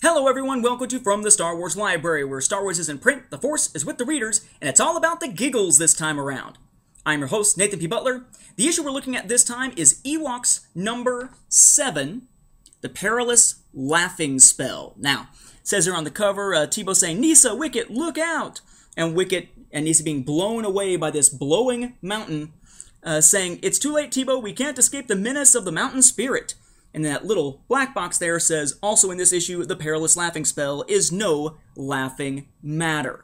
Hello everyone, welcome to From the Star Wars Library, where Star Wars is in print, the Force is with the readers, and it's all about the giggles this time around. I'm your host, Nathan P. Butler. The issue we're looking at this time is Ewoks number 7, The Perilous Laughing Spell. Now, it says here on the cover, Tebow saying, "Nisa, Wicket, look out!" And Wicket and Nisa being blown away by this blowing mountain, saying, "It's too late, Tebow, we can't escape the menace of the mountain spirit." And that little black box there says, also in this issue, the Perilous Laughing Spell is no laughing matter.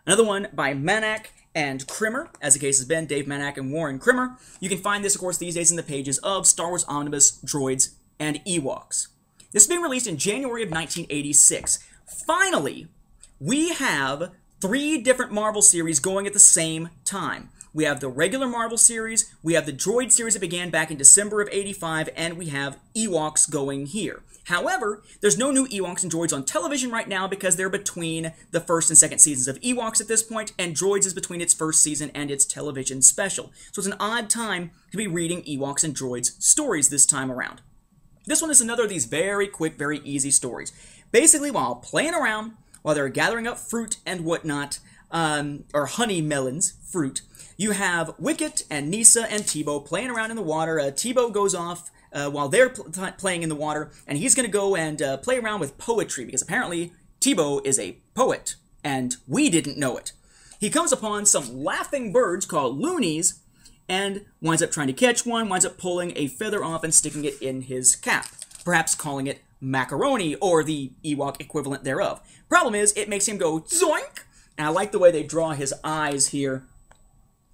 Another one by Manak and Krimmer, as the case has been, Dave Manak and Warren Krimmer. You can find this, of course, these days in the pages of Star Wars Omnibus, Droids, and Ewoks. This is being released in January of 1986. Finally, we have 3 different Marvel series going at the same time. We have the regular Marvel series, we have the Droid series that began back in December of '85, and we have Ewoks going here. However, there's no new Ewoks and Droids on television right now because they're between the first and second seasons of Ewoks at this point, and Droids is between its first season and its television special. So it's an odd time to be reading Ewoks and Droids stories this time around. This one is another of these very quick, very easy stories. Basically, while playing around, while they're gathering up fruit and whatnot, or honey melons, fruit, you have Wicket and Nisa and Tebow playing around in the water. Tebow goes off while they're playing in the water, and he's going to go and play around with poetry, because apparently Tebow is a poet, and we didn't know it. He comes upon some laughing birds called loonies, and winds up trying to catch one, winds up pulling a feather off and sticking it in his cap, perhaps calling it macaroni, or the Ewok equivalent thereof. Problem is, it makes him go zoink, and I like the way they draw his eyes here,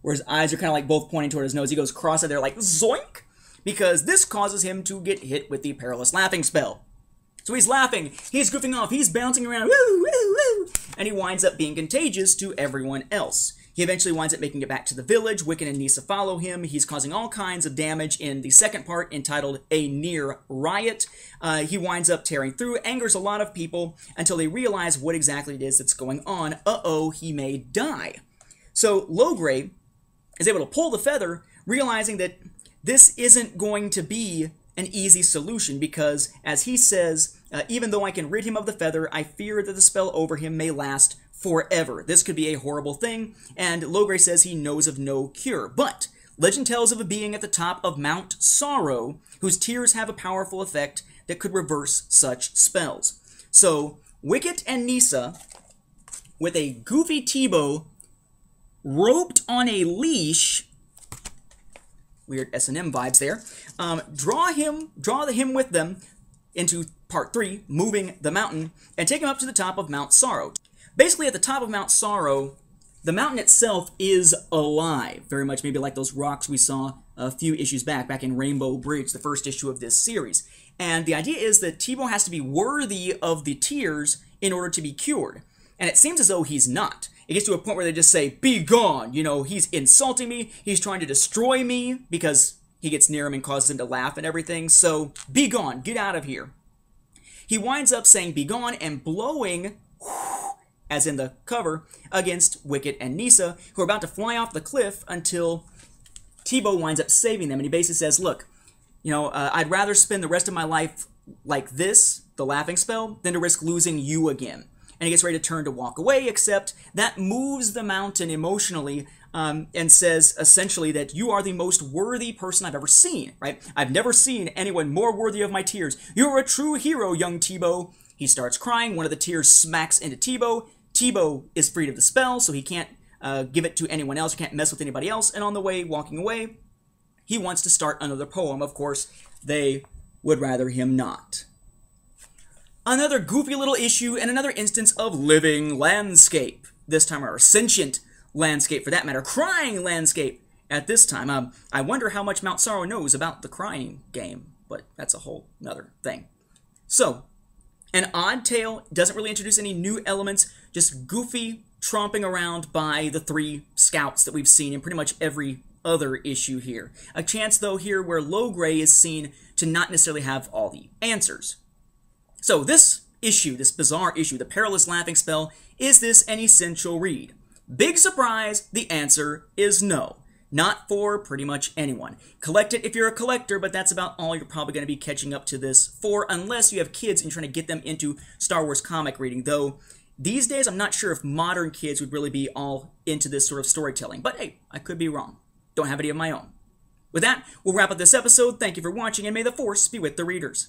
where his eyes are kind of like both pointing toward his nose. He goes cross-eyed there like zoink, because this causes him to get hit with the Perilous Laughing Spell. So he's laughing, he's goofing off, he's bouncing around, woo, woo, woo, and he winds up being contagious to everyone else. He eventually winds up making it back to the village. Wicket and Nisa follow him. He's causing all kinds of damage in the second part, entitled A Near Riot. He winds up tearing through, angers a lot of people, until they realize what exactly it is that's going on. Uh-oh, he may die. So Logray is able to pull the feather, realizing that this isn't going to be an easy solution, because, as he says, even though I can rid him of the feather, I fear that the spell over him may last forever. This could be a horrible thing, and Logray says he knows of no cure. But legend tells of a being at the top of Mount Sorrow, whose tears have a powerful effect that could reverse such spells. So, Wicket and Nisa, with a goofy Tebow roped on a leash, weird S&M vibes there, draw him with them into part 3, moving the mountain, and take him up to the top of Mount Sorrow. Basically, at the top of Mount Sorrow, the mountain itself is alive, very much maybe like those rocks we saw a few issues back in Rainbow Bridge, the first issue of this series. And the idea is that Tebow has to be worthy of the tears in order to be cured. And it seems as though he's not. It gets to a point where they just say, "Be gone!" You know, he's insulting me, he's trying to destroy me, because he gets near him and causes him to laugh and everything, so be gone, get out of here. He winds up saying be gone and blowing, as in the cover, against Wicket and Nisa, who are about to fly off the cliff until Tebow winds up saving them. And he basically says, look, you know, I'd rather spend the rest of my life like this, the laughing spell, than to risk losing you again. And he gets ready to turn to walk away, except that moves the mountain emotionally, and says essentially that you are the most worthy person I've ever seen, right? I've never seen anyone more worthy of my tears. You're a true hero, young Tebow. He starts crying. One of the tears smacks into Tebow. Tebow is freed of the spell, so he can't give it to anyone else. He can't mess with anybody else. And on the way, walking away, he wants to start another poem. Of course, they would rather him not. Another goofy little issue and another instance of living landscape. This time, or sentient landscape, for that matter. Crying landscape at this time. I wonder how much Mount Sorrow knows about the crying game, but that's a whole nother thing. So, an odd tale, doesn't really introduce any new elements, just goofy tromping around by the 3 scouts that we've seen in pretty much every other issue here. A chance, though, here where Logray is seen to not necessarily have all the answers. So this issue, this bizarre issue, The Perilous Laughing Spell, is this an essential read? Big surprise, the answer is no. Not for pretty much anyone. Collect it if you're a collector, but that's about all you're probably going to be catching up to this for, unless you have kids and trying to get them into Star Wars comic reading, though these days I'm not sure if modern kids would really be all into this sort of storytelling, but hey, I could be wrong. Don't have any of my own. With that, we'll wrap up this episode. Thank you for watching, and may the Force be with the readers.